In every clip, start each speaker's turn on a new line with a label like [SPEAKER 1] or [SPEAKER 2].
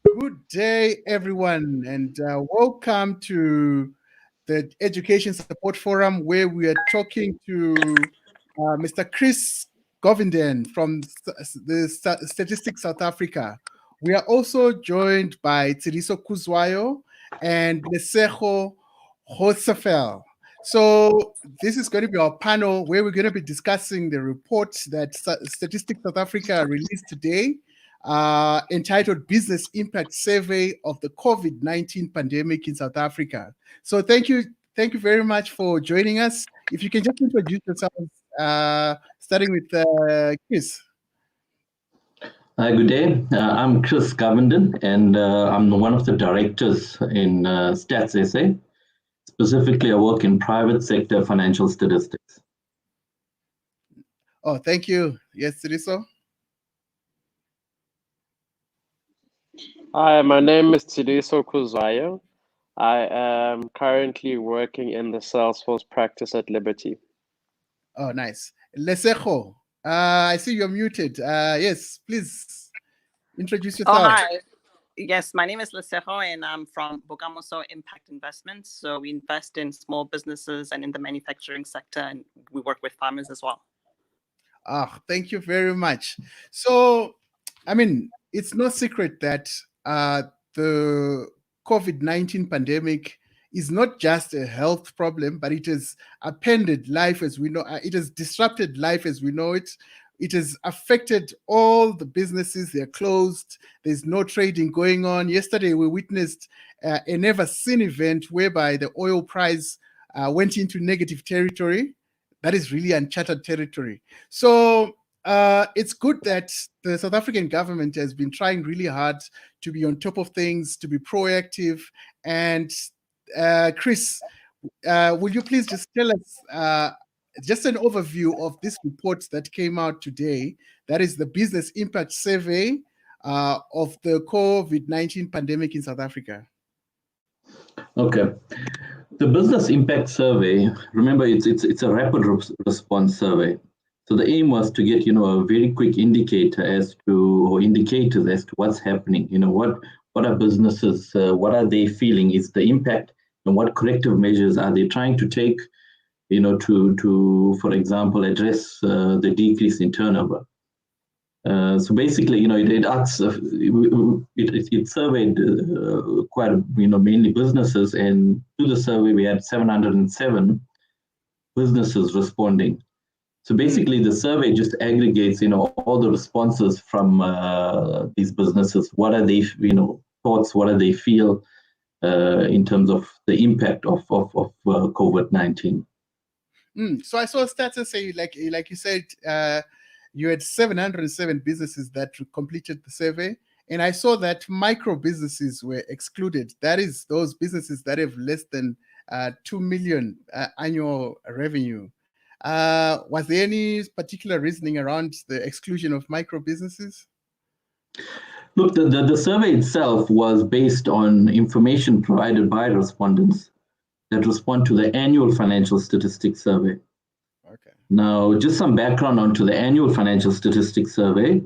[SPEAKER 1] Good day, everyone, and welcome to the Education Support Forum, where we are talking to Mr. Chris Govinden from Statistics South Africa. We are also joined by Tsiriso Kuzwayo and Lesejo Hosefel. So this is going to be our panel where we're going to be discussing the report that Statistics South Africa released today, entitled Business Impact Survey of the COVID-19 Pandemic in South Africa. So thank you very much for joining us. If you can just introduce yourselves, starting with Chris.
[SPEAKER 2] Good day. I'm Krisseelan Govinden, and I'm one of the directors in StatsSA. Specifically, I work in private sector financial statistics.
[SPEAKER 1] Oh, thank you. Yes, Tsiriso.
[SPEAKER 3] Hi, my name is Tsiriso Kuzwayo. I am currently working in the Salesforce practice at Liberty.
[SPEAKER 1] Oh, nice. Lesejo, I see you're muted. Yes, please introduce yourself.
[SPEAKER 4] Oh, hi. Yes, my name is Lesejo, and I'm from Bokamoso Impact Investments. So we invest in small businesses and in the manufacturing sector, and we work with farmers as well.
[SPEAKER 1] Thank you very much. So, I mean, it's no secret that the COVID-19 pandemic is not just a health problem, but it has upended life as we know. It has disrupted life as we know it. It has affected all the businesses. They're closed. There's no trading going on. Yesterday, we witnessed a never-seen event whereby the oil price went into negative territory. That is really uncharted territory. So it's good that the South African government has been trying really hard to be on top of things, to be proactive. And Chris, will you please just tell us just an overview of this report that came out today? That is the Business Impact Survey of the COVID-19 pandemic in South Africa.
[SPEAKER 2] Okay. The Business Impact Survey, remember, it's a rapid response survey. So the aim was to get, a very quick indicator indicators as to what's happening. What are businesses, what are they feeling is the impact, and what corrective measures are they trying to take, to for example, address the decrease in turnover. So basically, it asks, it surveyed quite, mainly businesses, and to the survey we had 707 businesses responding. So basically, the survey just aggregates, all the responses from these businesses. What are they, thoughts? What do they feel in terms of the impact of COVID-19?
[SPEAKER 1] So I saw StatsSA, like you said, you had 707 businesses that completed the survey, and I saw that micro businesses were excluded. That is, those businesses that have less than 2 million annual revenue. Was there any particular reasoning around the exclusion of micro businesses?
[SPEAKER 2] Look, the survey itself was based on information provided by respondents that respond to the annual financial statistics survey.
[SPEAKER 1] Okay.
[SPEAKER 2] Now, just some background onto the annual financial statistics survey.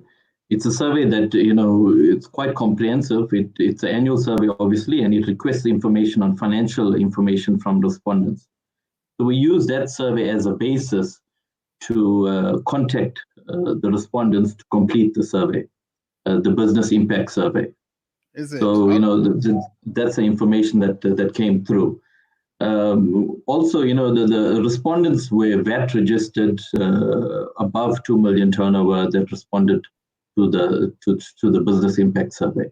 [SPEAKER 2] It's a survey that, it's quite comprehensive. It's an annual survey, obviously, and it requests information on financial information from respondents. So we use that survey as a basis to contact the respondents to complete the survey, the business impact survey.
[SPEAKER 1] Is it?
[SPEAKER 2] So, that's the information that came through. Also, the respondents were VAT registered above 2 million turnover that responded to the business impact survey.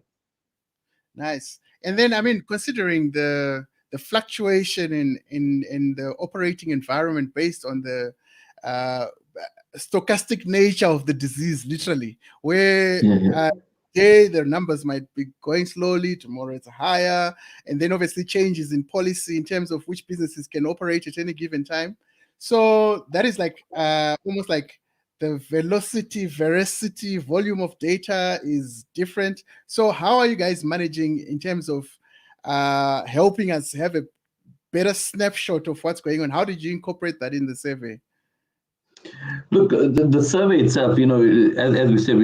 [SPEAKER 1] Nice. And then, I mean, considering the fluctuation in the operating environment based on the stochastic nature of the disease, literally, where today the numbers might be going slowly, tomorrow it's higher, and then obviously changes in policy in terms of which businesses can operate at any given time. So that is like almost like the veracity, volume of data is different. So how are you guys managing in terms of helping us have a better snapshot of what's going on? How did you incorporate that in the survey?
[SPEAKER 2] Look, the survey itself, as we said,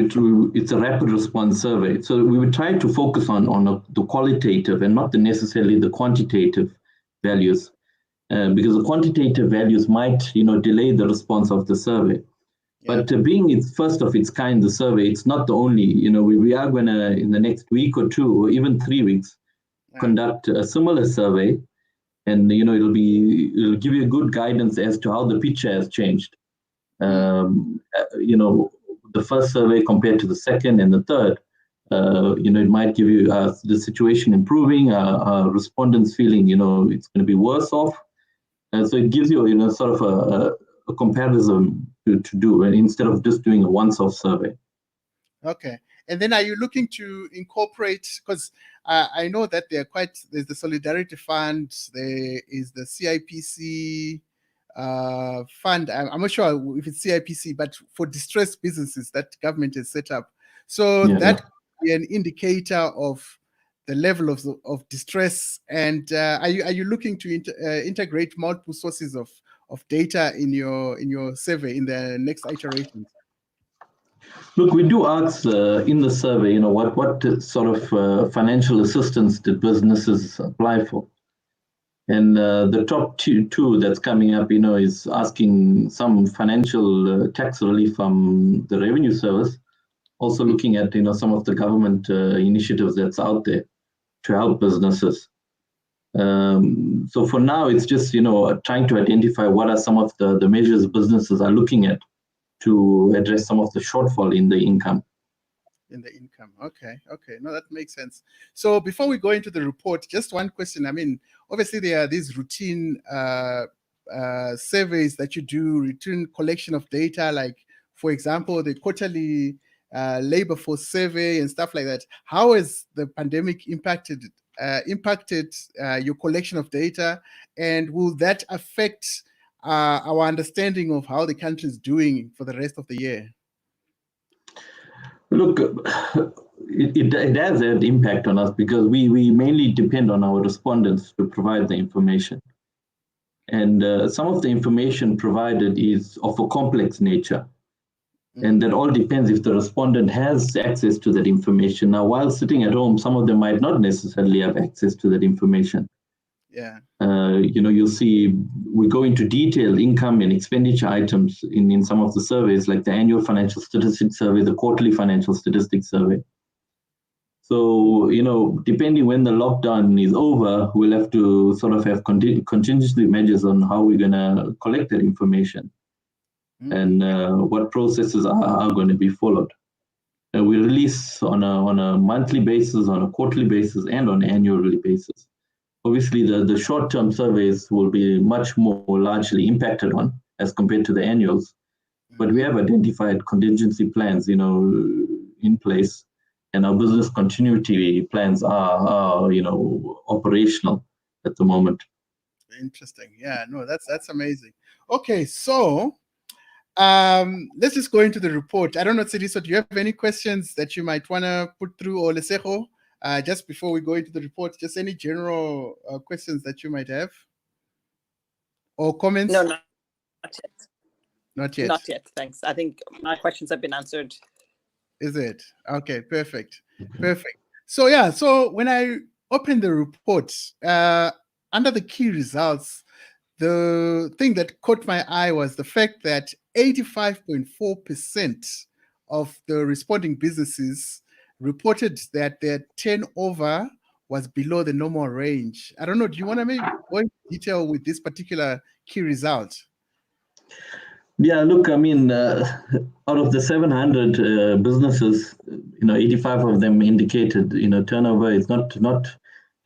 [SPEAKER 2] it's a rapid response survey. So we would try to focus on the qualitative and not necessarily the quantitative values, because the quantitative values might, delay the response of the survey.
[SPEAKER 1] Yeah.
[SPEAKER 2] But being it's first of its kind, the survey, it's not the only, we are going to, in the next week or 2 or even 3 weeks, conduct a similar survey. And, it'll give you a good guidance as to how the picture has changed. The first survey compared to the second and the third, it might give you the situation improving, respondents feeling, it's going to be worse off. So it gives you, sort of a comparison to do, and instead of just doing a once-off survey.
[SPEAKER 1] Okay. And then are you looking to incorporate, because I know that there's the Solidarity Fund, there is the CIPC fund. I'm not sure if it's CIPC, but for distressed businesses that government has set up. So that could be an indicator of the level of distress. And are you looking to integrate multiple sources of data in your survey in the next iterations?
[SPEAKER 2] Look, we do ask in the survey, what sort of financial assistance did businesses apply for? And the top two that's coming up, is asking some financial tax relief from the revenue service, also looking at, some of the government initiatives that's out there to help businesses. So for now, it's just, trying to identify what are some of the measures businesses are looking at to address some of the shortfall in the income.
[SPEAKER 1] Okay. No, that makes sense. So before we go into the report, just one question. I mean, obviously there are these routine surveys that you do, routine collection of data, like, for example, the quarterly labor force survey and stuff like that. How has the pandemic impacted your collection of data, and will that affect our understanding of how the country is doing for the rest of the year?
[SPEAKER 2] Look, it has had impact on us because we mainly depend on our respondents to provide the information. And some of the information provided is of a complex nature. And that all depends if the respondent has access to that information. Now, while sitting at home, some of them might not necessarily have access to that information.
[SPEAKER 1] Yeah.
[SPEAKER 2] You'll see we go into detailed income and expenditure items in some of the surveys, like the annual financial statistics survey, the quarterly financial statistics survey. So, depending when the lockdown is over, we'll have to sort of have contingency measures on how we're going to collect that information and what processes are going to be followed. We release on a monthly basis, on a quarterly basis, and on an annual basis. Obviously, the short-term surveys will be much more largely impacted on as compared to the annuals, but we have identified contingency plans, in place, and our business continuity plans are operational at the moment.
[SPEAKER 1] Interesting. Yeah, no, that's amazing. Okay, so let's just go into the report. I don't know, Tsidiso, do you have any questions that you might want to put through, or Lesego? Just before we go into the report, just any general questions that you might have or comments?
[SPEAKER 4] No, not yet.
[SPEAKER 1] Not yet.
[SPEAKER 4] Not yet. Thanks. I think my questions have been answered.
[SPEAKER 1] Is it? Okay, perfect. Perfect. So yeah, so when I opened the report, under the key results, the thing that caught my eye was the fact that 85.4% of the responding businesses reported that their turnover was below the normal range. I don't know, do you want to maybe go into detail with this particular key result?
[SPEAKER 2] Yeah, look, I mean, out of the 700 businesses, 85 of them indicated, turnover is not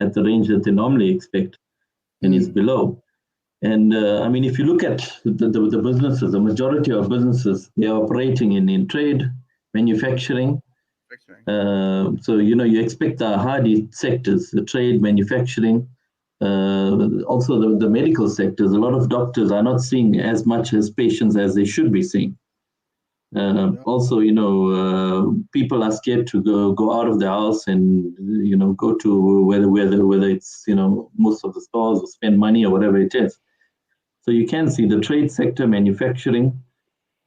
[SPEAKER 2] at the range that they normally expect and is below. And I mean, if you look at the businesses, the majority of businesses, they are operating in trade, manufacturing. So, you expect the hardy sectors, the trade, manufacturing, also the medical sectors. A lot of doctors are not seeing as much as patients as they should be seeing. Also, people are scared to go out of the house and, go to whether it's, most of the stores or spend money or whatever it is. So you can see the trade sector, manufacturing,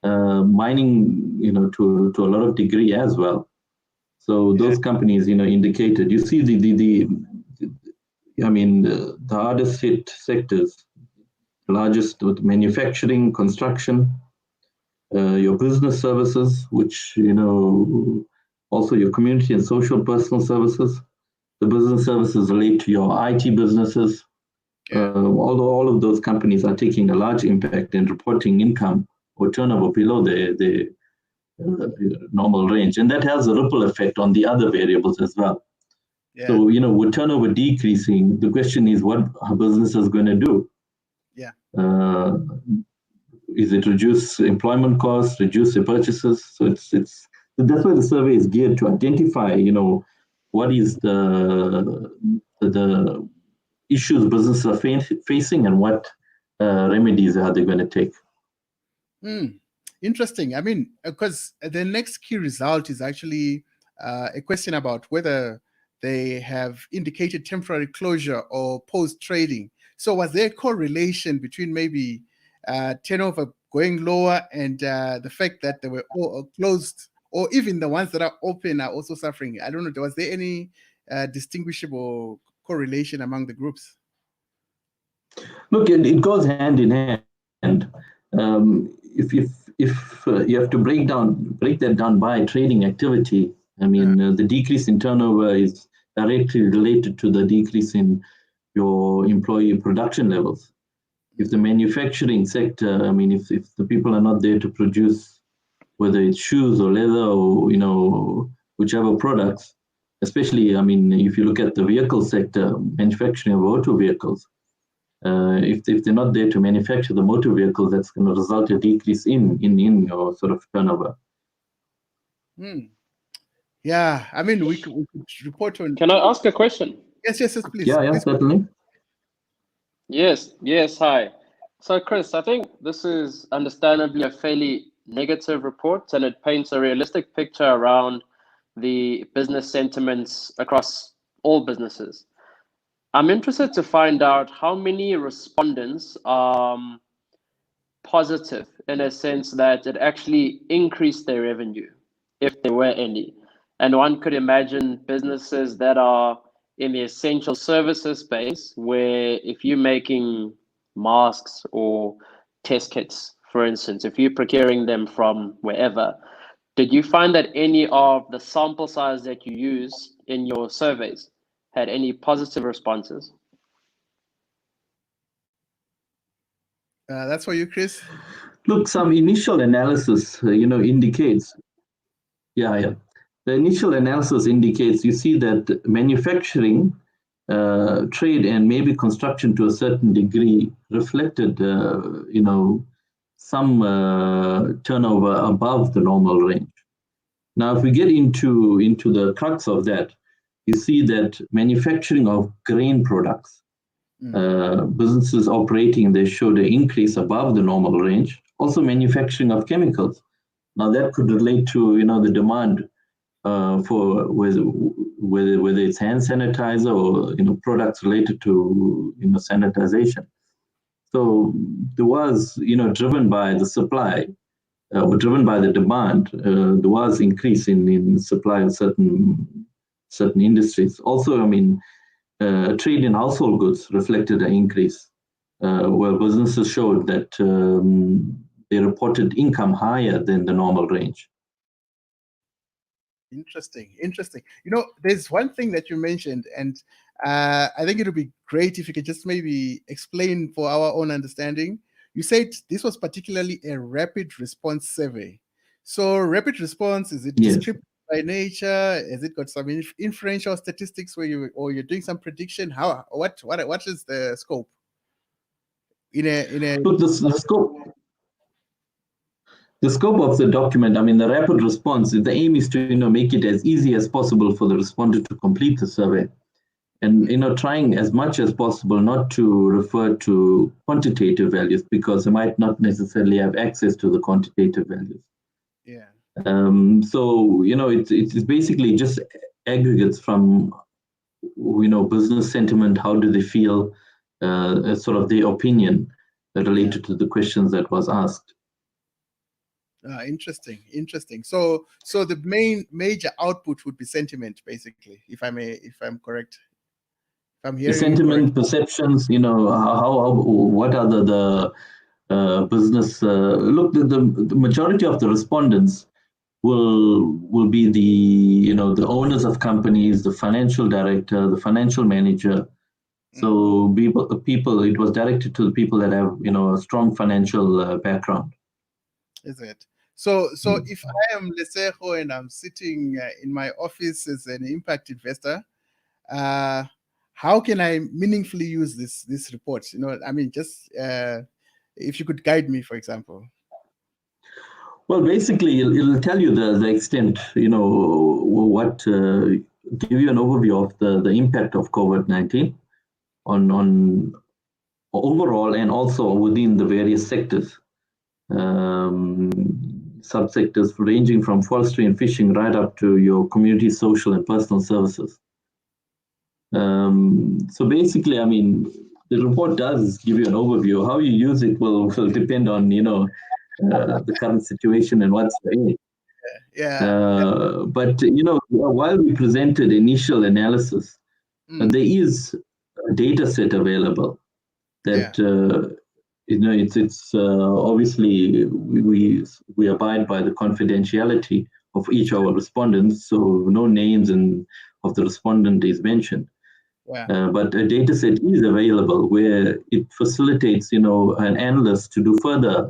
[SPEAKER 2] mining, to a lot of degree as well. So those companies, indicated. You see the hardest hit sectors, largest with manufacturing, construction, your business services, which, also your community and social personal services. The business services relate to your IT businesses. Although all of those companies are taking a large impact in reporting income or turnover below the normal range. And that has a ripple effect on the other variables as well.
[SPEAKER 1] Yeah.
[SPEAKER 2] So, with turnover decreasing, the question is what are businesses going to do?
[SPEAKER 1] Yeah.
[SPEAKER 2] Is it reduce employment costs, reduce their purchases? So that's why the survey is geared to identify, what is the issues businesses are facing and what remedies are they going to take.
[SPEAKER 1] Interesting. I mean, because the next key result is actually a question about whether they have indicated temporary closure or post-trading. So was there a correlation between maybe turnover going lower and the fact that they were all closed, or even the ones that are open are also suffering? I don't know. Was there any distinguishable correlation among the groups?
[SPEAKER 2] Look, it goes hand in hand. If you have to break that down by trading activity, I mean, the decrease in turnover is directly related to the decrease in your employee production levels. If the manufacturing sector, I mean, if the people are not there to produce, whether it's shoes or leather or, whichever products, especially, I mean, if you look at the vehicle sector, manufacturing of auto vehicles, if they're not there to manufacture the motor vehicles, that's going to result in a decrease in your sort of turnover.
[SPEAKER 1] Yeah, I mean, we could report on.
[SPEAKER 3] Can I ask a question?
[SPEAKER 1] Yes, please.
[SPEAKER 2] Yeah,
[SPEAKER 1] please.
[SPEAKER 2] certainly.
[SPEAKER 3] Yes, hi. So, Chris, I think this is understandably a fairly negative report, and it paints a realistic picture around the business sentiments across all businesses. I'm interested to find out how many respondents are positive in a sense that it actually increased their revenue, if there were any. And one could imagine businesses that are in the essential services space, where if you're making masks or test kits, for instance, if you're procuring them from wherever, did you find that any of the sample size that you use in your surveys had any positive responses?
[SPEAKER 1] That's for you, Chris.
[SPEAKER 2] Look, some initial analysis, indicates. Yeah. The initial analysis indicates you see that manufacturing, trade, and maybe construction to a certain degree reflected, some turnover above the normal range. Now, if we get into the crux of that, you see that manufacturing of grain products, businesses operating, they showed an increase above the normal range. Also, manufacturing of chemicals. Now, that could relate to the demand for whether it's hand sanitizer or products related to sanitization. So there was driven by the supply or driven by the demand, there was increase in supply of certain industries. Also, I mean, trade in household goods reflected an increase, where businesses showed that they reported income higher than the normal range.
[SPEAKER 1] Interesting. There's one thing that you mentioned, and I think it would be great if you could just maybe explain for our own understanding. You said this was particularly a rapid response survey. So rapid response, is it descriptive by nature? Has it got some inferential statistics where you're doing some prediction? What is the scope?
[SPEAKER 2] Look, the scope of the document, I mean, the rapid response, the aim is to make it as easy as possible for the respondent to complete the survey, and trying as much as possible not to refer to quantitative values, because they might not necessarily have access to the quantitative values.
[SPEAKER 1] Yeah.
[SPEAKER 2] So it's basically just aggregates from business sentiment. How do they feel? Sort of their opinion related to the questions that was asked.
[SPEAKER 1] Interesting, interesting. So the major output would be sentiment, basically, if I'm correct. If I'm hearing
[SPEAKER 2] sentiment, perceptions, what are the business, look, the majority of the respondents will be the owners of companies, the financial director, the financial manager. So people, it was directed to the people that have a strong financial background.
[SPEAKER 1] Is it? So if I am Lesego and I'm sitting in my office as an impact investor, how can I meaningfully use this report? I mean, just if you could guide me, for example.
[SPEAKER 2] Well, basically, it'll tell you the extent, what give you an overview of the impact of COVID-19 on overall and also within the various sectors, subsectors ranging from forestry and fishing right up to your community, social and personal services. So basically, I mean, the report does give you an overview. How you use it will depend on, the current situation and what's in it. But, while we presented initial analysis, there is a data set available that, it's obviously we abide by the confidentiality of each of our respondents, so no names of the respondent is mentioned. But a data set is available where it facilitates, an analyst to do further,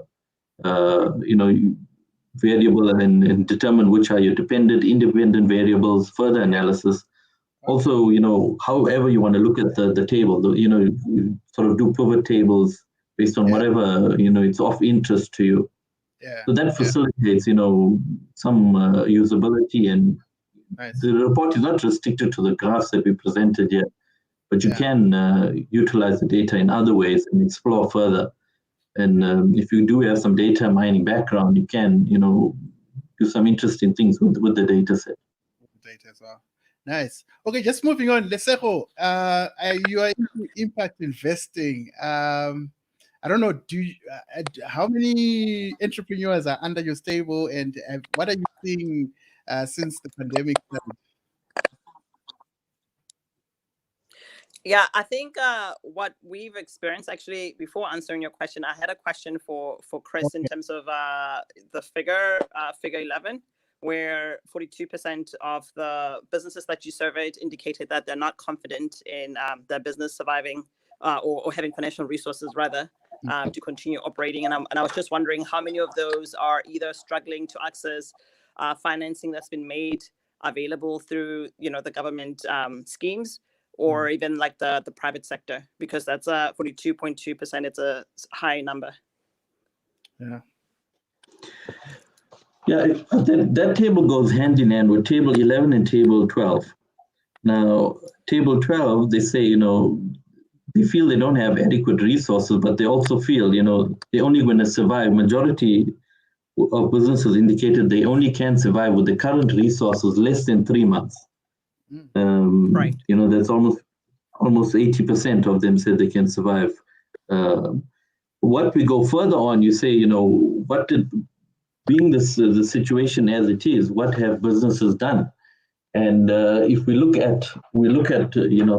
[SPEAKER 2] variable and determine which are your dependent, independent variables, further analysis. Also, however you want to look at the table, you sort of do pivot tables based on whatever, it's of interest to you. So that facilitates, some usability, and the report is not restricted to the graphs that we presented yet, but you can utilize the data in other ways and explore further. And if you do have some data mining background, you can, do some interesting things with the data set.
[SPEAKER 1] Data as well. Nice. Okay, just moving on. Lesego, you are into impact investing. I don't know, how many entrepreneurs are under your stable, and what are you seeing since the pandemic started?
[SPEAKER 4] Yeah, I think what we've experienced, actually, before answering your question, I had a question for Chris in terms of the figure 11, where 42% of the businesses that you surveyed indicated that they're not confident in their business surviving or having financial resources, rather, to continue operating. And I was just wondering how many of those are either struggling to access financing that's been made available through, the government schemes, or even like the private sector, because that's 42.2%. It's a high number.
[SPEAKER 2] Yeah, that table goes hand in hand with table 11 and table 12. Now, table 12, they say, they feel they don't have adequate resources, but they also feel, they're only going to survive. Majority of businesses indicated they only can survive with the current resources less than 3 months.
[SPEAKER 4] Right.
[SPEAKER 2] That's almost 80% of them said they can survive. What we go further on, you say, being the situation as it is, what have businesses done? And if we look at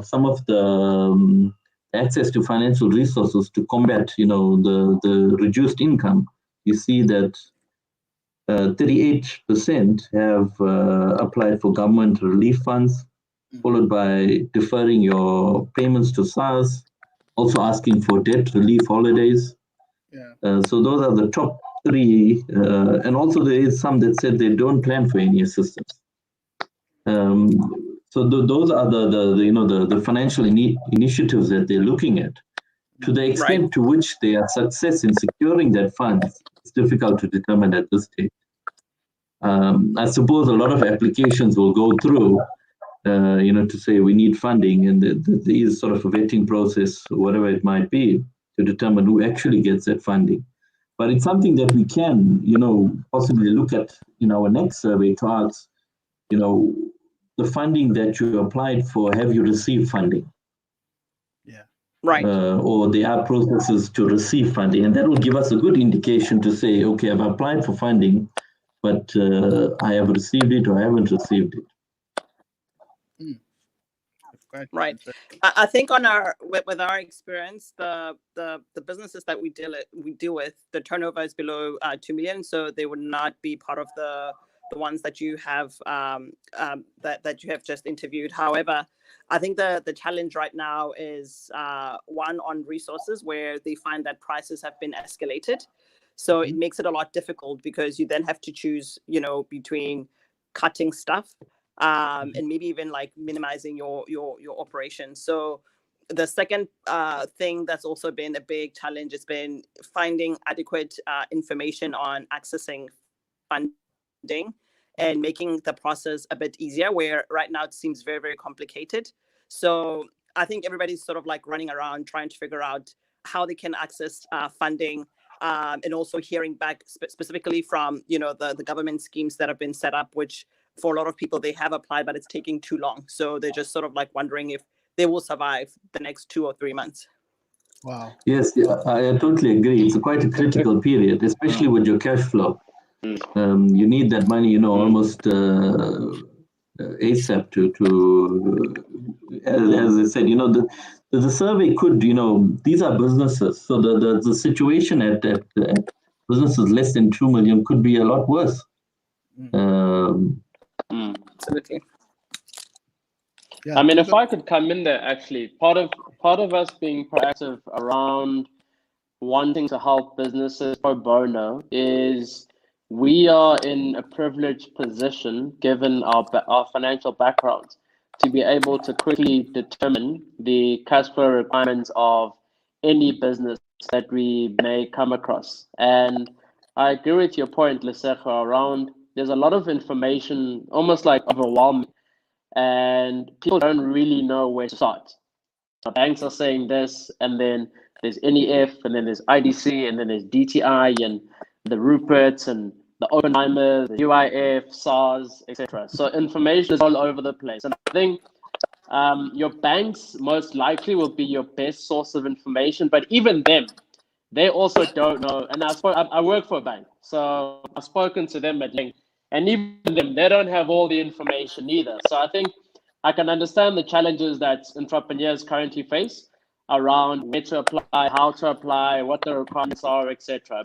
[SPEAKER 2] some of the access to financial resources to combat the reduced income, you see that 38% have applied for government relief funds, followed by deferring your payments to SARS, also asking for debt relief holidays. So those are the top 3, and also there is some that said they don't plan for any assistance. So those are the financial initiatives that they're looking at. To the extent to which they are success in securing that funds, it's difficult to determine at this stage. I suppose a lot of applications will go through, to say we need funding, and there is sort of a vetting process, whatever it might be, to determine who actually gets that funding. But it's something that we can, possibly look at in our next survey to ask, the funding that you applied for, have you received funding?
[SPEAKER 1] Yeah.
[SPEAKER 4] Right.
[SPEAKER 2] or there are processes to receive funding, and that will give us a good indication to say, okay, I've applied for funding, but I have received it or I haven't received it.
[SPEAKER 4] Right. I think on our with our experience, the businesses that we deal with, the turnover is below 2 million, so they would not be part of the ones that you have that you have just interviewed. However, I think the challenge right now is one on resources, where they find that prices have been escalated, so it makes it a lot difficult, because you then have to choose, between cutting stuff and maybe even like minimizing your operations. So the second thing that's also been a big challenge has been finding adequate information on accessing funding and making the process a bit easier, where right now it seems very, very complicated. So I think everybody's sort of like running around trying to figure out how they can access funding, and also hearing back specifically from the government schemes that have been set up, which for a lot of people they have applied, but it's taking too long. So they're just sort of like wondering if they will survive the next 2 or 3 months.
[SPEAKER 1] Wow.
[SPEAKER 2] Yes, I totally agree. It's quite a critical period, especially with your cash flow. You need that money, almost ASAP to as I said, the survey could, these are businesses. So the situation at businesses less than 2 million could be a lot worse.
[SPEAKER 4] Absolutely.
[SPEAKER 3] Yeah, I mean, if I could come in there, actually, part of us being proactive around wanting to help businesses pro bono is we are in a privileged position, given our financial backgrounds, to be able to quickly determine the cash flow requirements of any business that we may come across. And I agree with your point, Lesego, around there's a lot of information, almost like overwhelming, and people don't really know where to start. So banks are saying this, and then there's NEF, and then there's IDC, and then there's DTI, and the Ruperts, and the Oppenheimer, the UIF, SARS, etc. So information is all over the place. And I think your banks most likely will be your best source of information, but even them, they also don't know. And I work for a bank, so I've spoken to them at length, and even them, they don't have all the information either. So I think I can understand the challenges that entrepreneurs currently face around where to apply, how to apply, what the requirements are, etc.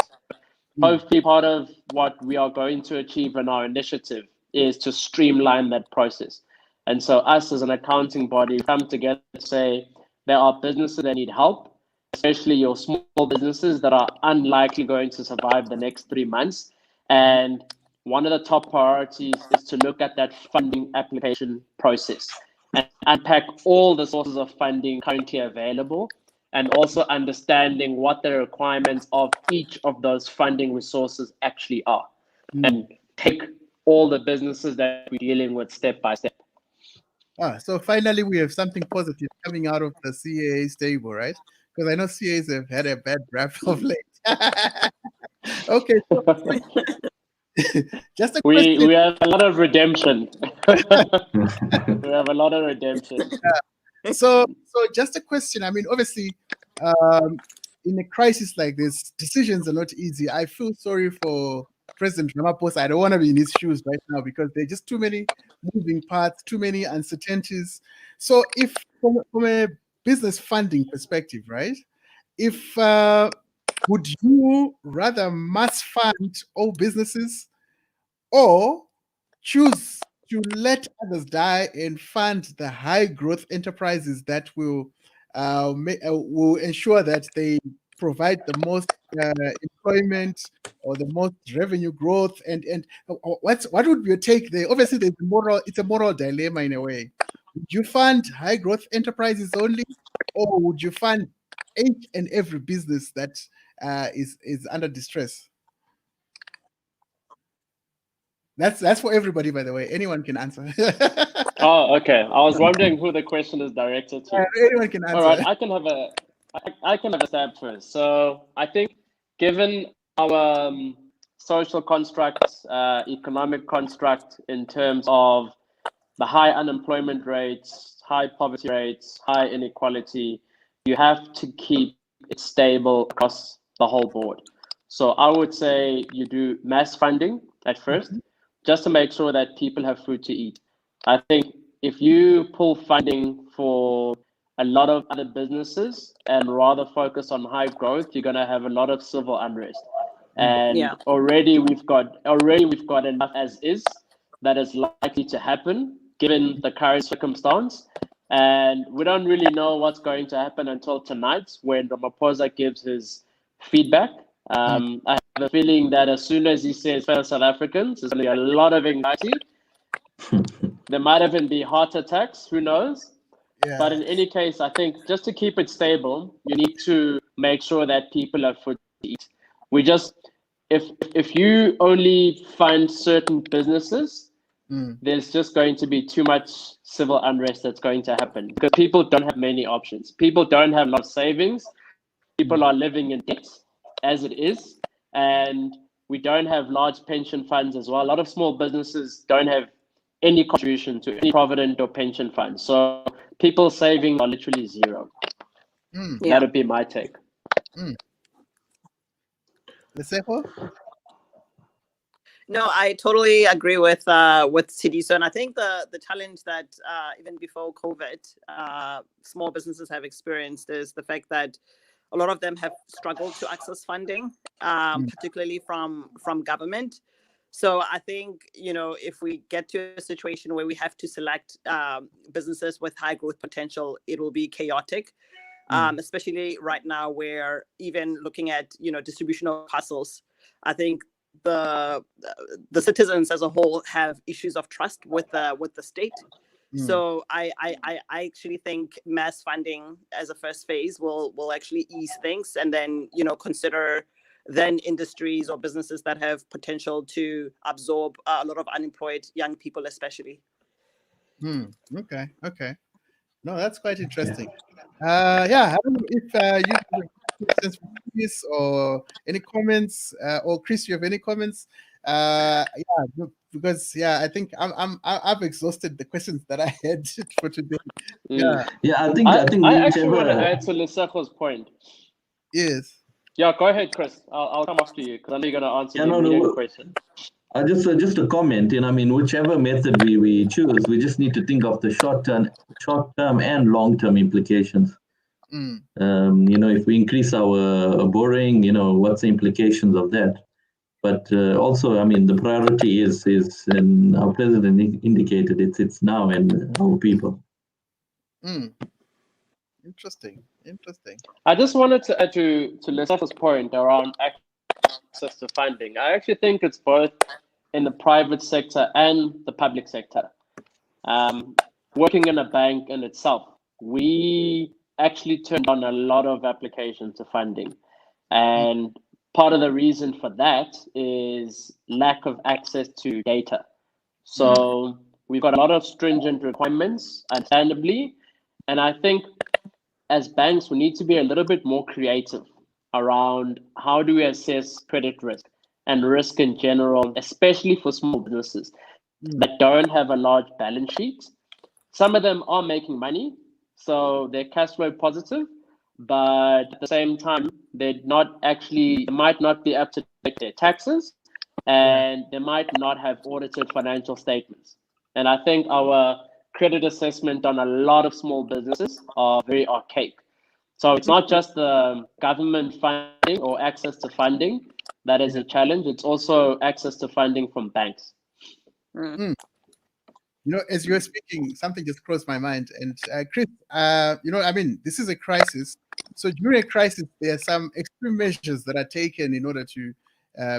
[SPEAKER 3] Hopefully, part of what we are going to achieve in our initiative is to streamline that process. And so us as an accounting body come together to say there are businesses that need help, especially your small businesses that are unlikely going to survive the next 3 months. And one of the top priorities is to look at that funding application process and unpack all the sources of funding currently available, and also understanding what the requirements of each of those funding resources actually are, and take all the businesses that we're dealing with step by step.
[SPEAKER 1] So finally, we have something positive coming out of the CAA stable, right? Because I know CAAs have had a bad rap of late. Okay. So just a question.
[SPEAKER 3] We have a lot of redemption. We have a lot of redemption.
[SPEAKER 1] So just a question. I mean, obviously, in a crisis like this, decisions are not easy. I feel sorry for President Ramaphosa. I don't want to be in his shoes right now, because there are just too many moving parts, too many uncertainties. So if from a business funding perspective, right, if would you rather mass fund all businesses, or choose to let others die and fund the high growth enterprises that will ensure that they provide the most employment or the most revenue growth? And what would be your take there? Obviously, it's a moral dilemma in a way. Would you fund high growth enterprises only, or would you fund each and every business that is under distress? That's for everybody, by the way. Anyone can answer.
[SPEAKER 3] Oh, okay. I was wondering who the question is directed to.
[SPEAKER 1] Anyone can answer.
[SPEAKER 3] All right, I can have a stab first. So I think, given our social construct, economic construct, in terms of the high unemployment rates, high poverty rates, high inequality, you have to keep it stable across the whole board. So I would say you do mass funding at first, just to make sure that people have food to eat. I think if you pull funding for a lot of other businesses and rather focus on high growth, you're going to have a lot of civil unrest. And
[SPEAKER 4] Yeah.
[SPEAKER 3] already we've got enough as is that is likely to happen given the current circumstance. And we don't really know what's going to happen until tonight when Ramaphosa gives his feedback. I have a feeling that as soon as he says fellow South Africans, there's going to be a lot of anxiety. There might even be heart attacks, who knows?
[SPEAKER 1] Yeah.
[SPEAKER 3] But in any case, I think just to keep it stable, you need to make sure that people have food to eat. We just, if you only fund certain businesses, there's just going to be too much civil unrest that's going to happen because people don't have many options. People don't have a lot of savings. People are living in debt as it is. And we don't have large pension funds as well. A lot of small businesses don't have any contribution to any provident or pension fund. So people saving are literally zero.
[SPEAKER 4] Yeah.
[SPEAKER 3] That would be my take.
[SPEAKER 1] Lesego?
[SPEAKER 4] No, I totally agree with Sidiso, and I think the challenge that even before COVID, small businesses have experienced is the fact that a lot of them have struggled to access funding, particularly from government. So I think, if we get to a situation where we have to select businesses with high growth potential, it will be chaotic, especially right now where even looking at, distribution of parcels, I think the citizens as a whole have issues of trust with the state. So I actually think mass funding as a first phase will actually ease things, and then consider then industries or businesses that have potential to absorb a lot of unemployed young people, especially.
[SPEAKER 1] Okay. No, that's quite interesting. I don't know if you have questions for Chris or any comments, or Chris, you have any comments? Because I think I've exhausted the questions that I had for today.
[SPEAKER 2] I think
[SPEAKER 3] I actually want to
[SPEAKER 2] whichever.
[SPEAKER 3] add to Lesego's point.
[SPEAKER 1] Yes.
[SPEAKER 3] Yeah, go ahead, Chris. I'll come after you because I know you're going to answer the
[SPEAKER 2] no,
[SPEAKER 3] immediate question.
[SPEAKER 2] Just a comment. Whichever method we choose, we just need to think of the short term and long term implications. If we increase our borrowing, what's the implications of that? But also, the priority is, and our president indicated, it's now and our people.
[SPEAKER 1] Interesting.
[SPEAKER 3] I just wanted to add to Lesego's point around access to funding. I actually think it's both in the private sector and the public sector. Working in a bank in itself, we actually turned on a lot of applications to funding. And part of the reason for that is lack of access to data. So we've got a lot of stringent requirements, understandably. And I think as banks, we need to be a little bit more creative around how do we assess credit risk and risk in general, especially for small businesses that don't have a large balance sheet. Some of them are making money, so they're cash flow positive, but at the same time, they might not be up to date their taxes, and they might not have audited financial statements. And I think our credit assessment on a lot of small businesses are very archaic. So it's not just the government funding or access to funding that is a challenge. It's also access to funding from banks.
[SPEAKER 1] As you're speaking, something just crossed my mind. And Chris, this is a crisis. So during a crisis, there are some extreme measures that are taken in order to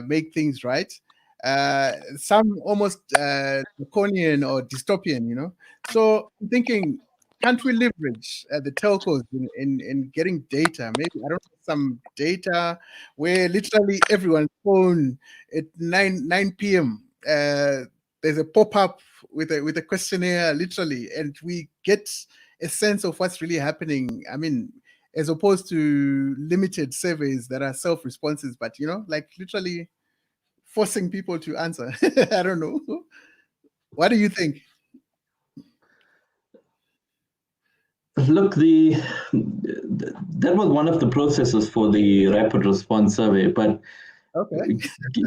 [SPEAKER 1] make things right. Some almost draconian or dystopian, So I'm thinking, can't we leverage the telcos in getting data? Maybe, I don't know, some data where literally everyone's phone at 9 p.m. There's a pop-up with a questionnaire, literally, and we get a sense of what's really happening. As opposed to limited surveys that are self-responses, but like literally forcing people to answer. I don't know. What do you think?
[SPEAKER 2] Look, that was one of the processes for the rapid response survey, but
[SPEAKER 1] Okay.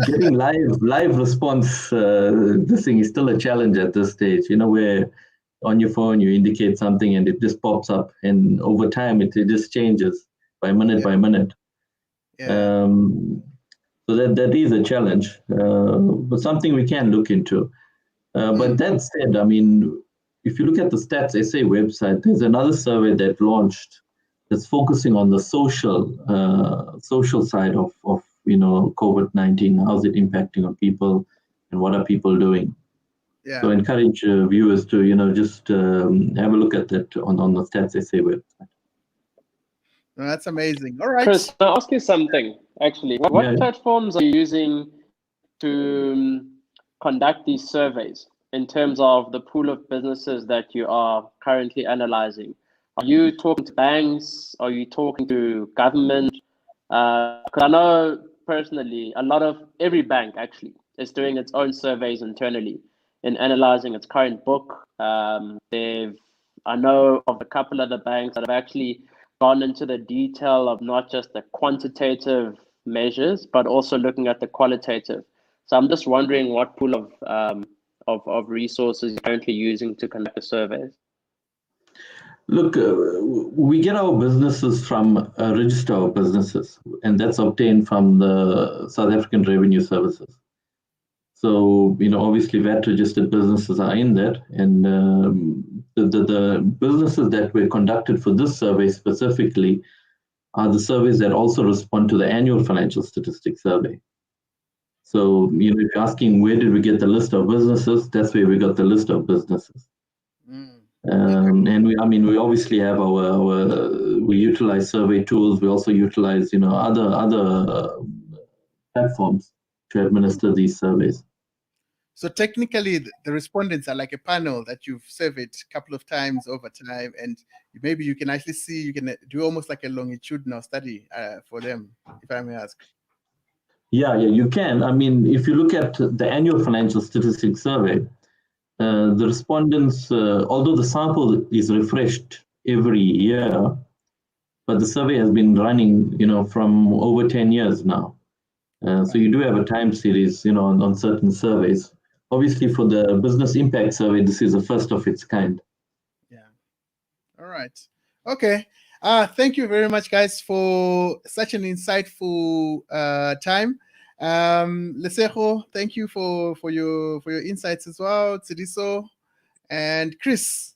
[SPEAKER 2] getting live response, this thing is still a challenge at this stage. Where on your phone you indicate something and it just pops up, and over time it just changes by minute by minute.
[SPEAKER 1] Yeah.
[SPEAKER 2] So that is a challenge, but something we can look into. But that said, I mean, if you look at the StatsSA website, there's another survey that launched that's focusing on the social side of COVID-19. How's it impacting on people, and what are people doing?
[SPEAKER 1] Yeah.
[SPEAKER 2] So encourage viewers to just have a look at that on the StatsSA website.
[SPEAKER 1] No, that's amazing. All right.
[SPEAKER 3] Chris, can I ask you something? Actually, what platforms are you using to conduct these surveys in terms of the pool of businesses that you are currently analyzing? Are you talking to banks? Are you talking to government? Because I know personally, every bank actually is doing its own surveys internally in analyzing its current book. I know of a couple of the banks that have actually gone into the detail of not just the quantitative measures, but also looking at the qualitative. So I'm just wondering what pool of resources you're currently using to conduct the surveys.
[SPEAKER 2] Look, we get our businesses from a register of businesses, and that's obtained from the South African Revenue Services. So, obviously VAT registered businesses are in that, and the businesses that were conducted for this survey specifically are the surveys that also respond to the annual financial statistics survey. So, if you're asking where did we get the list of businesses, that's where we got the list of businesses. And we obviously have we utilize survey tools. We also utilize, other platforms to administer these surveys.
[SPEAKER 1] So technically, the respondents are like a panel that you've surveyed a couple of times over time, and maybe you can actually see, you can do almost like a longitudinal study for them, if I may ask.
[SPEAKER 2] Yeah, you can. I mean, if you look at the annual financial statistics survey, the respondents, although the sample is refreshed every year, but the survey has been running, from over 10 years now. So you do have a time series, on certain surveys. Obviously, for the business impact survey, this is the first of its kind.
[SPEAKER 1] Yeah. All right. Okay. Thank you very much, guys, for such an insightful time. Lesego, thank you for your insights as well. Tsidiso and Chris.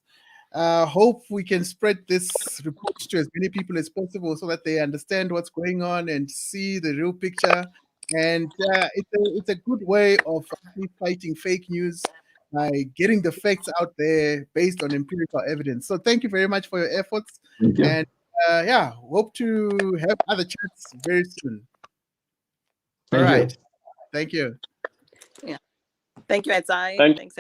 [SPEAKER 1] Hope we can spread this report to as many people as possible so that they understand what's going on and see the real picture. And it's a good way of actually fighting fake news by getting the facts out there based on empirical evidence. So thank you very much for your efforts.
[SPEAKER 2] Thank you.
[SPEAKER 1] And hope to have other chats very soon. All right. Thank you.
[SPEAKER 4] Yeah. Thank you, Edzai.
[SPEAKER 3] Thank
[SPEAKER 4] Thanks.